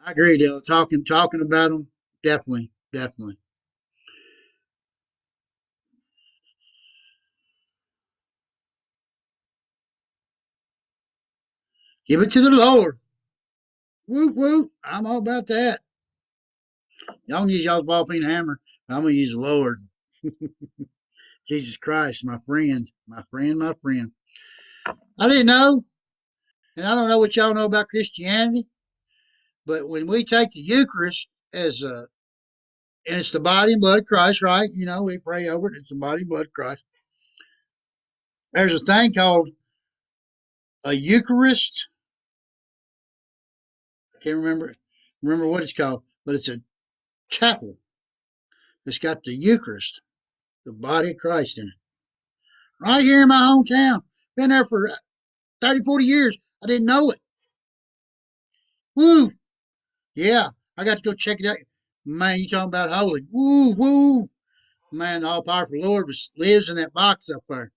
I agree, Dale. Talking about them, definitely, definitely. Give it to the Lord. Whoop whoop. I'm all about that. Y'all can use y'all's ball peen hammer. I'm gonna use the Lord. Jesus Christ, my friend, my friend, my friend. I didn't know. And I don't know what y'all know about Christianity, but when we take the Eucharist as a, and it's the body and blood of Christ, right? You know, we pray over it. It's the body and blood of Christ. There's a thing called a Eucharist. I can't remember what it's called, but it's a chapel that's got the Eucharist, the body of Christ in it. Right here in my hometown. Been there for 30, 40 years. I didn't know it. Woo! Yeah, I got to go check it out. Man, you talking about holy. Woo, woo. Man, the all powerful Lord lives in that box up there.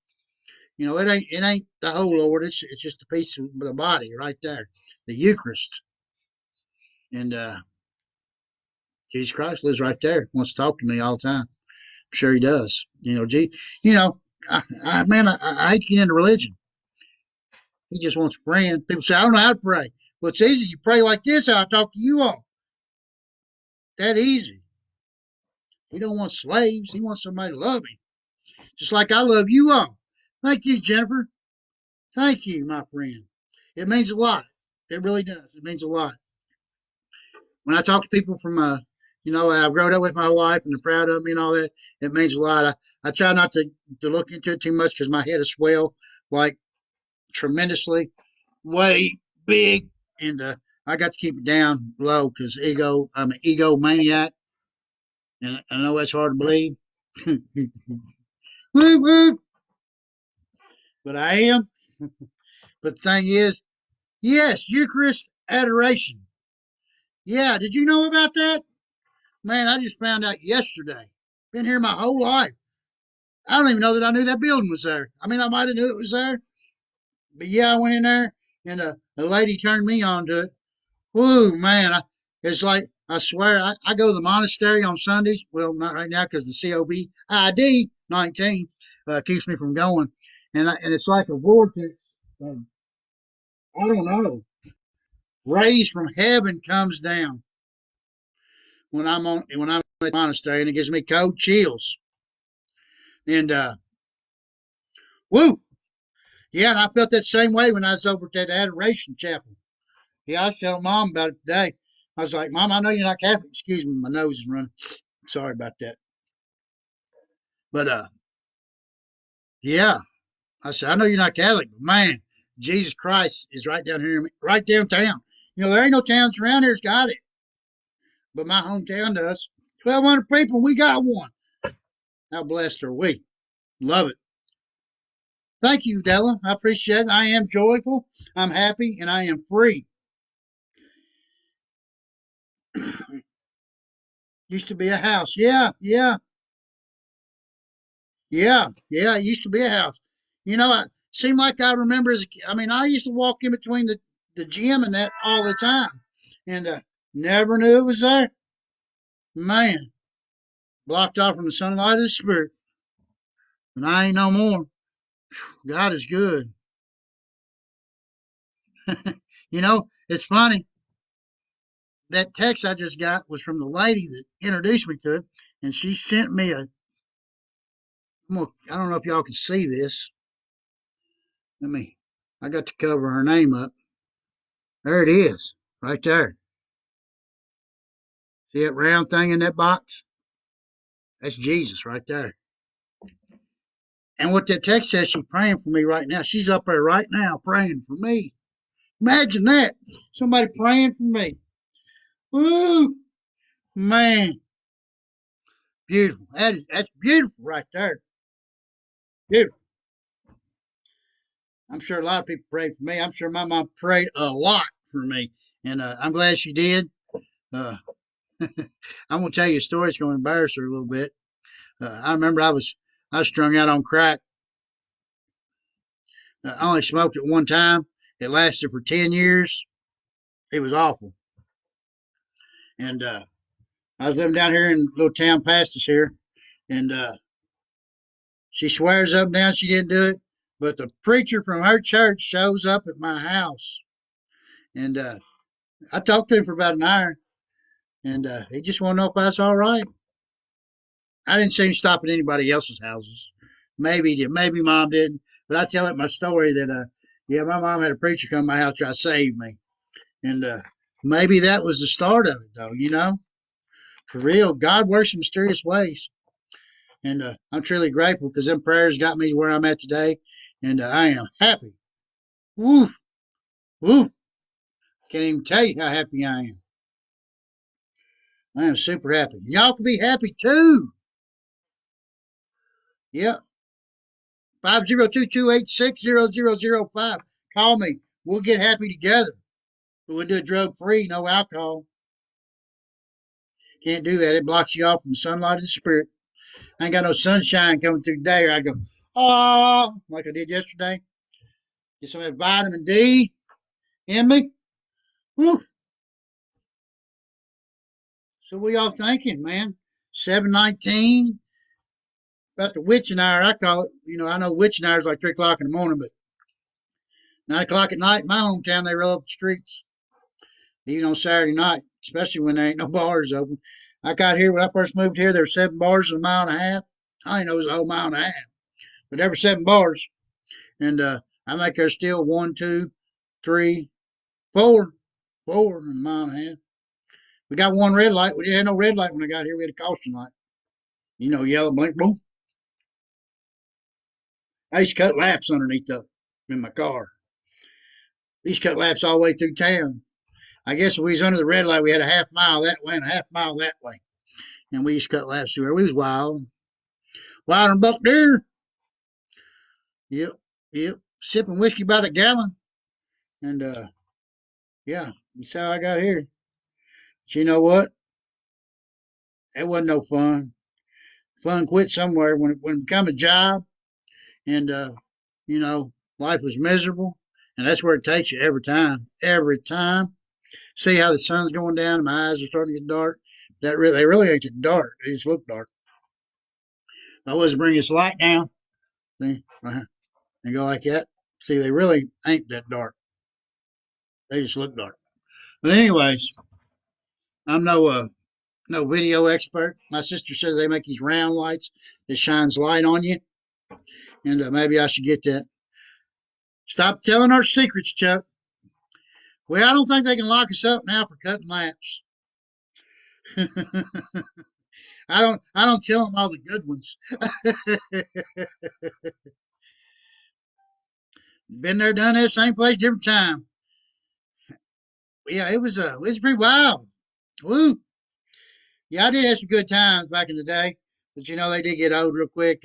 You know, it ain't the whole Lord. It's just a piece of the body right there, the Eucharist. And Jesus Christ lives right there. Wants to talk to me all the time. I'm sure he does. You know, you know, I hate to get into religion. He just wants a friend. People say I don't know how to pray. Well, it's easy. You pray like this. How I talk to you all. That easy. He don't want slaves. He wants somebody to love him, just like I love you all. Thank you, Jennifer. Thank you, my friend. It means a lot. It really does. It means a lot. When I talk to people from, you know, I've grown up with my wife and they're proud of me and all that, it means a lot. I try not to look into it too much because my head is swell like tremendously, way big, and I got to keep it down low because I'm an egomaniac, and I know that's hard to believe. Woo woo, but I am. But the thing is, yes, Eucharist adoration. Yeah, did you know about that? Man, I just found out yesterday. Been here my whole life. I don't even know that I knew that building was there. I mean, I might have knew it was there, but yeah, I went in there and a lady turned me on to it. Whoo, man, it's like I swear I go to the monastery on Sundays. Well, not right now because the COVID 19 keeps me from going, and it's like a vortex. Of, I don't know, rays from heaven comes down when I'm at the monastery, and it gives me cold chills. And woo, yeah, and I felt that same way when I was over at that Adoration Chapel. Yeah, I was telling Mom about it today. I was like, Mom, I know you're not Catholic. Excuse me, my nose is running. Sorry about that. But yeah, I said, I know you're not Catholic, but man, Jesus Christ is right down here, right downtown. You know, there ain't no towns around here's got it, but my hometown does. 1,200 people, we got one. How blessed are we? Love it. Thank you, Della. I appreciate it. I am joyful, I'm happy, and I am free. Used to be a house. Yeah, yeah, yeah, yeah. It used to be a house. You know, it seemed like I remember as a kid. I mean, I used to walk in between the gym and that all the time, and never knew it was there. Man, blocked off from the sunlight of the Spirit. And I ain't no more. God is good. You know, it's funny. That text I just got was from the lady that introduced me to it, and she sent me a. I don't know if y'all can see this. Let me. I got to cover her name up. There it is, right there. See that round thing in that box? That's Jesus right there. And what that text says, she's praying for me right now. She's up there right now praying for me. Imagine that. Somebody praying for me. Woo! Man, beautiful. That's beautiful right there. Beautiful. I'm sure a lot of people prayed for me. I'm sure my mom prayed a lot for me, and I'm glad she did. Uh, I'm gonna tell you a story. It's gonna embarrass her a little bit. I remember I was strung out on crack. I only smoked it one time. It lasted for 10 years. It was awful. And I was living down here in a little town past us here, and she swears up and down she didn't do it. But the preacher from her church shows up at my house, and I talked to him for about an hour, and he just wanted to know if I was all right. I didn't see him stop at anybody else's houses. Maybe he did, maybe mom didn't. But I tell it my story that Yeah, my mom had a preacher come to my house try to save me. And maybe that was the start of it, though, you know? For real, God works in mysterious ways. And I'm truly grateful because them prayers got me to where I'm at today. And I am happy. Woo, woo. Can't even tell you how happy I am. I am super happy. Y'all can be happy too. Yep. 502-286-0005. Call me. We'll get happy together. We'll do it drug free, no alcohol. Can't do that. It blocks you off from the sunlight of the spirit. I ain't got no sunshine coming through today, or I go, oh, like I did yesterday. Get some of that vitamin D in me. Whew. So what y'all thinking, man? 7:19, about the witching hour. I call it. You know, I know witching hour is like 3 o'clock in the morning, but 9 o'clock at night in my hometown, they roll up the streets, even on Saturday night, especially when there ain't no bars open. I got here when I first moved here. There were 7 bars in a mile and a half. I didn't know it was a whole mile and a half, but there were 7 bars, and I think there's still one, two, three, four in a mile and a half. We got one red light. We didn't have no red light when I got here. We had a caution light. You know, yellow, blink, blue. I used to cut laps underneath up in my car. These cut laps all the way through town. I guess if we was under the red light, we had a half mile that way and a half mile that way. And we used to cut laps through there. We was wild. Wild and buck deer. Yep, yep. Sipping whiskey by the gallon. And yeah, that's how I got here. But you know what? That wasn't no fun. Fun quit somewhere when it become a job, and you know, life was miserable, and that's where it takes you every time. Every time. See how the sun's going down, and my eyes are starting to get dark. They really ain't getting dark. They just look dark. If I was to bring this light down, see, and go like that. See, they really ain't that dark. They just look dark. But anyways, I'm no video expert. My sister says they make these round lights that shines light on you, and maybe I should get that. Stop telling our secrets, Chuck. Well, I don't think they can lock us up now for cutting laps. I don't tell them all the good ones. Been there, done that, same place, different time. Yeah, it was pretty wild. Woo. Yeah, I did have some good times back in the day, but you know they did get old real quick.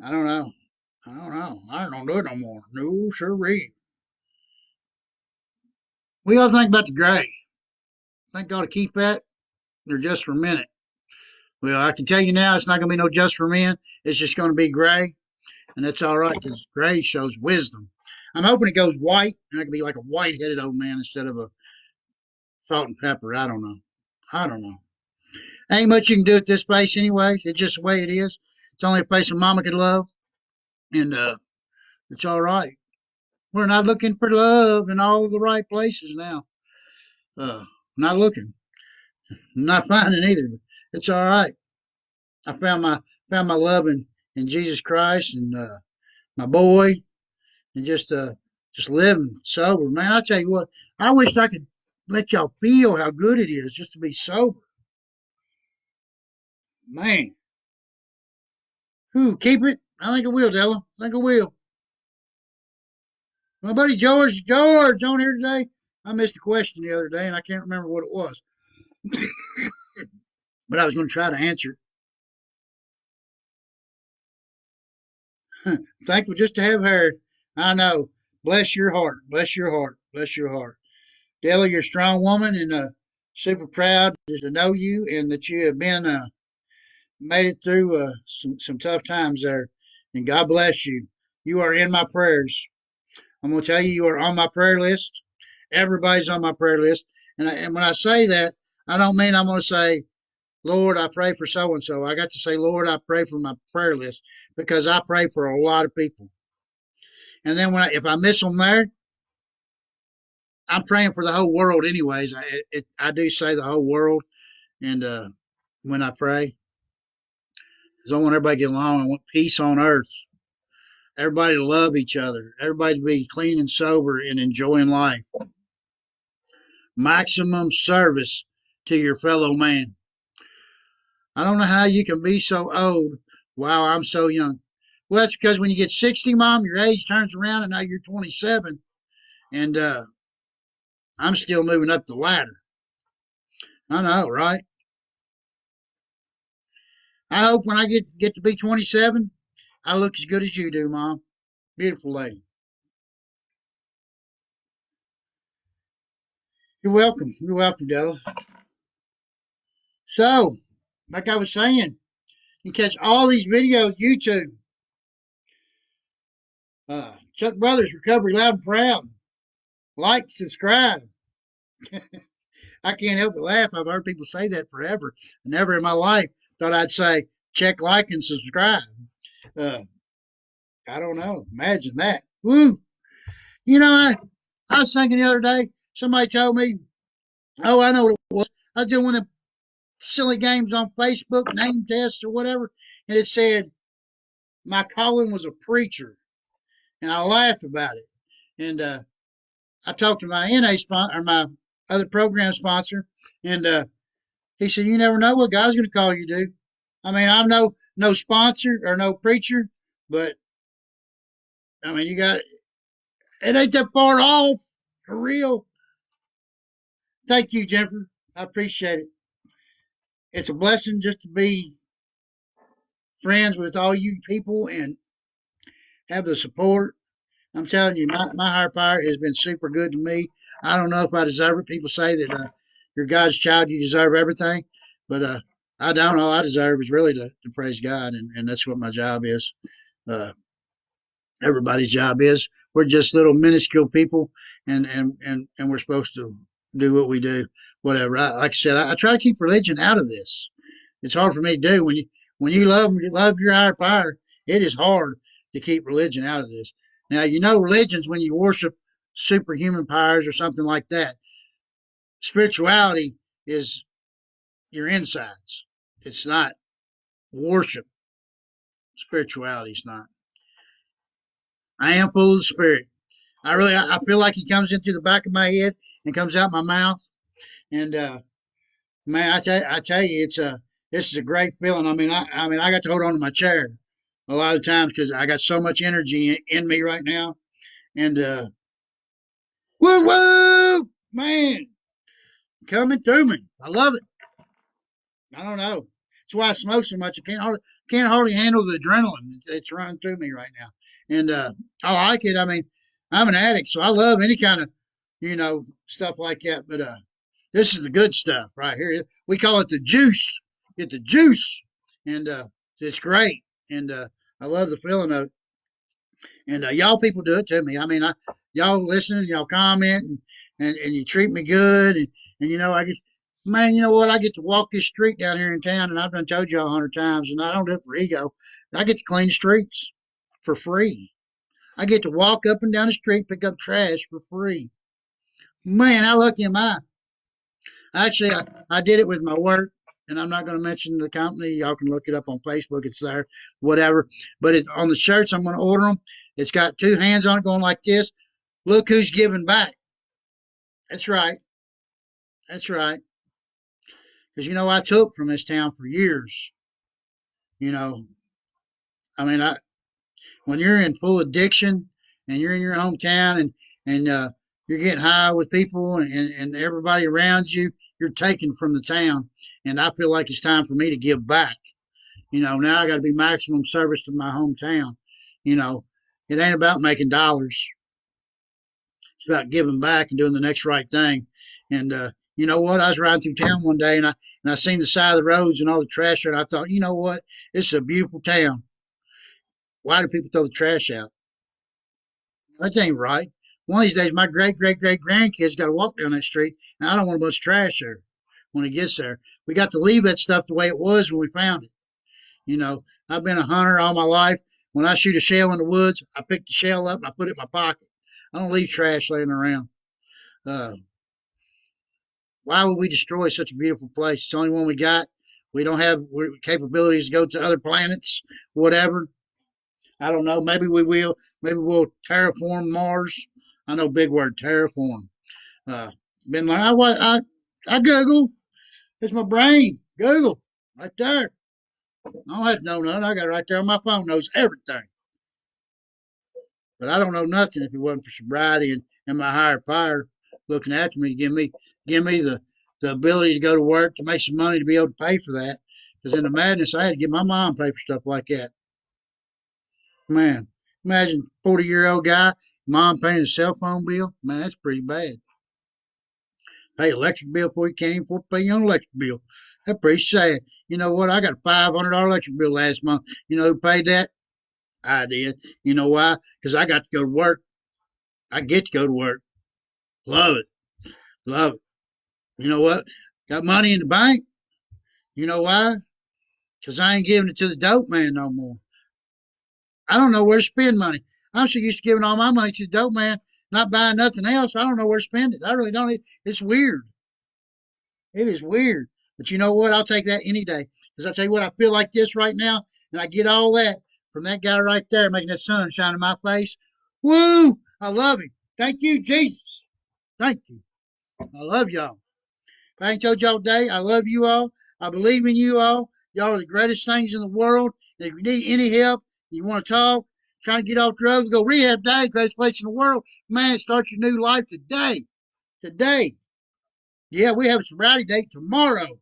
I don't know. I don't know. I don't do it no more. No, sirree. We all think about the gray. Think God to keep that or just for a minute. Well, I can tell you now, it's not going to be no just for men. It's just going to be gray, and that's all right because gray shows wisdom. I'm hoping it goes white, and I can be like a white-headed old man instead of a salt and pepper. I don't know. I don't know. Ain't much you can do at this place, anyways. It's just the way it is. It's only a place a mama could love, and it's all right. We're not looking for love in all the right places now. Not looking, not finding either. But it's all right. I found my love in Jesus Christ and my boy, and just living sober. Man, I tell you what, I wished I could let y'all feel how good it is just to be sober. Man, who keep it? I think I will, Della. I think I will. My buddy George on here today. I missed a question the other day and I can't remember what it was, but I was going to try to answer it. Thankful just to have her. I know. Bless your heart. Bless your heart. Bless your heart. Della, you're a strong woman, and super proud to know you and that you have been made it through some tough times there. And God bless you. You are in my prayers. I'm going to tell you, you are on my prayer list. Everybody's on my prayer list. And when I say that, I don't mean I'm going to say, Lord, I pray for so and so. I got to say, Lord, I pray for my prayer list because I pray for a lot of people. And then if I miss them there, I'm praying for the whole world, anyways. I do say the whole world, and when I pray, because I want everybody to get along. I want peace on earth. everybody to love each other, everybody to be clean and sober and enjoying life. Maximum service to your fellow man. I don't know how you can be so old while I'm so young. Well, that's because when you get 60, Mom, your age turns around and now you're 27, and I'm still moving up the ladder. I know, right? I hope when I get to be 27, I look as good as you do, Mom. Beautiful lady. You're welcome. You're welcome, Della. So, like I was saying, you can catch all these videos YouTube. Chuck Brothers Recovery Loud and Proud. Like, subscribe. I can't help but laugh. I've heard people say that forever. Never in my life thought I'd say check, like, and subscribe. Uh, I don't know. Imagine that. Woo! You know, I was thinking the other day, somebody told me, oh, I know what it was. I was doing one of the silly games on Facebook, name tests or whatever, and it said my calling was a preacher. And I laughed about it. And I talked to my NA sponsor, or my other program sponsor, and he said, "You never know what God's going to call you to do." I mean, I'm no sponsor or no preacher, but I mean, you got it ain't that far off for real. Thank you, Jennifer. I appreciate it. It's a blessing just to be friends with all you people and have the support. I'm telling you, my higher power has been super good to me. I don't know if I deserve it. People say that you're God's child, you deserve everything, but I don't know. I deserve is really to praise God, and that's what my job is. Uh, Everybody's job is. We're just little minuscule people, and we're supposed to do what we do. Whatever. Like I said, I try to keep religion out of this. It's hard for me to do when you love your higher power. It is hard to keep religion out of this. Now you know religions when you worship superhuman powers or something like that. Spirituality is your insides. It's not worship. Spirituality is not. I am full of the spirit. I feel like he comes in through the back of my head and comes out my mouth. And man, I tell you, this is a great feeling. I mean, I got to hold on to my chair a lot of times because I got so much energy in me right now. And woo woo, man, coming through me. I love it. I don't know. That's why I smoke so much. I can't hardly handle the adrenaline. It's running through me right now, and I like it. I mean, I'm an addict, so I love any kind of stuff like that. But this is the good stuff right here. We call it the juice. Get the juice, and it's great. And I love the feeling of it. And y'all people do it to me. I mean, y'all listen, y'all comment, and you treat me good. And I just, man, you know what? I get to walk this street down here in town, and I've done told y'all 100 times, and I don't do it for ego. I get to clean streets for free. I get to walk up and down the street, pick up trash for free. Man, how lucky am I? Actually, I did it with my work, and I'm not going to mention the company. Y'all can look it up on Facebook. It's there, whatever. But it's on the shirts. I'm going to order them. It's got two hands on it going like this. Look who's giving back. That's right. That's right. Because I took from this town for years. You know, I mean, when you're in full addiction and you're in your hometown and you're getting high with people and everybody around you, you're taken from the town. And I feel like it's time for me to give back. Now I got to be maximum service to my hometown. You know, it ain't about making dollars. It's about giving back and doing the next right thing. And you know what? I was riding through town one day and I seen the side of the roads and all the trash there. And I thought, you know what? This is a beautiful town. Why do people throw the trash out? That ain't right. One of these days, my great great great grandkids got to walk down that street, and I don't want a bunch of trash there when it gets there. We got to leave that stuff the way it was when we found it. I've been a hunter all my life. When I shoot a shell in the woods, I pick the shell up and I put it in my pocket. I don't leave trash laying around. Uh, why would we destroy such a beautiful place? It's the only one we got. We don't have capabilities to go to other planets, whatever. I don't know. Maybe we will. Maybe we'll terraform Mars. I know big word terraform. Uh, been like I Google. It's my brain. Google right there. I don't have to know nothing. I got it right there on my phone. Knows everything. But I don't know nothing if it wasn't for sobriety and my higher power looking after me to give me the ability to go to work to make some money to be able to pay for that. Because in the madness, I had to get my mom to pay for stuff like that. Man, imagine 40-year-old guy, mom paying a cell phone bill. Man, that's pretty bad. Pay electric bill before you came for pay your own electric bill. That's pretty sad. You know what? I got a $500 electric bill last month. You know who paid that? I did. You know why? Because I got to go to work. I get to go to work. Love it. Love it. You know what? Got money in the bank. You know why? Because I ain't giving it to the dope man no more. I don't know where to spend money. I'm so used to giving all my money to the dope man, not buying nothing else. I don't know where to spend it. I really don't. It's weird. It is weird. But you know what? I'll take that any day. Because I tell you what, I feel like this right now, and I get all that from that guy right there making that sun shine in my face. Woo! I love him. Thank you, Jesus. Thank you. I love y'all. If I ain't told y'all today, I love you all. I believe in you all. Y'all are the greatest things in the world. And if you need any help, you want to talk, trying to get off drugs, go rehab day, greatest place in the world. Man, start your new life today. Today. Yeah, we have a sobriety date tomorrow.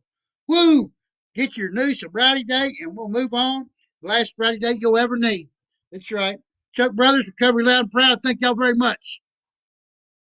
Woo! Get your new sobriety date and we'll move on. The last sobriety date you'll ever need. That's right. Chuck Brothers, Recovery Loud and Proud. Thank y'all very much.